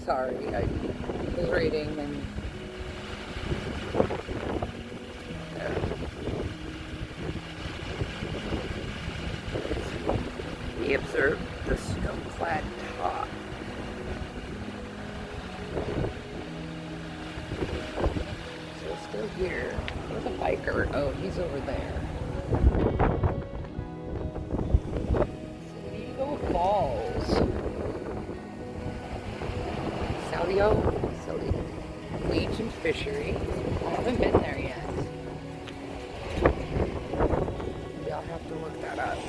Sorry, I was reading and there. We observed the snow-clad top. So still here. Where's the biker? Oh, he's over there. Eagle Falls. Salio Ancient Fishery. I haven't been there yet. Maybe I'll have to look that up. I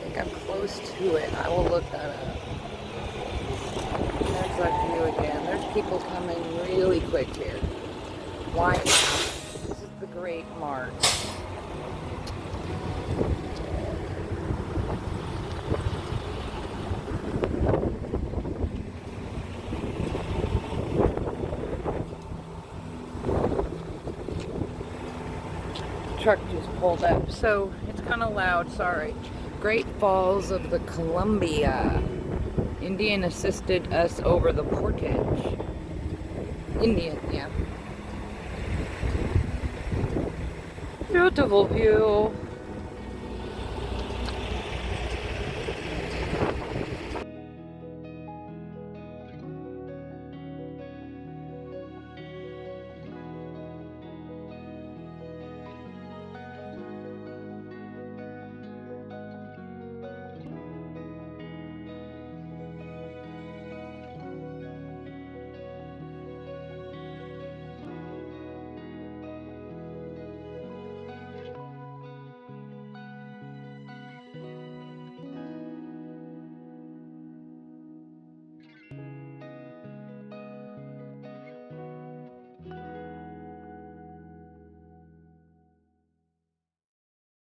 think I'm close to it. I will look that up. There's that view again. There's people coming really quick here. Why not? This is the Great March. Truck just pulled up, so it's kind of loud, sorry. Great Falls of the Columbia. Indian assisted us over the portage. Indian, yeah. Beautiful view.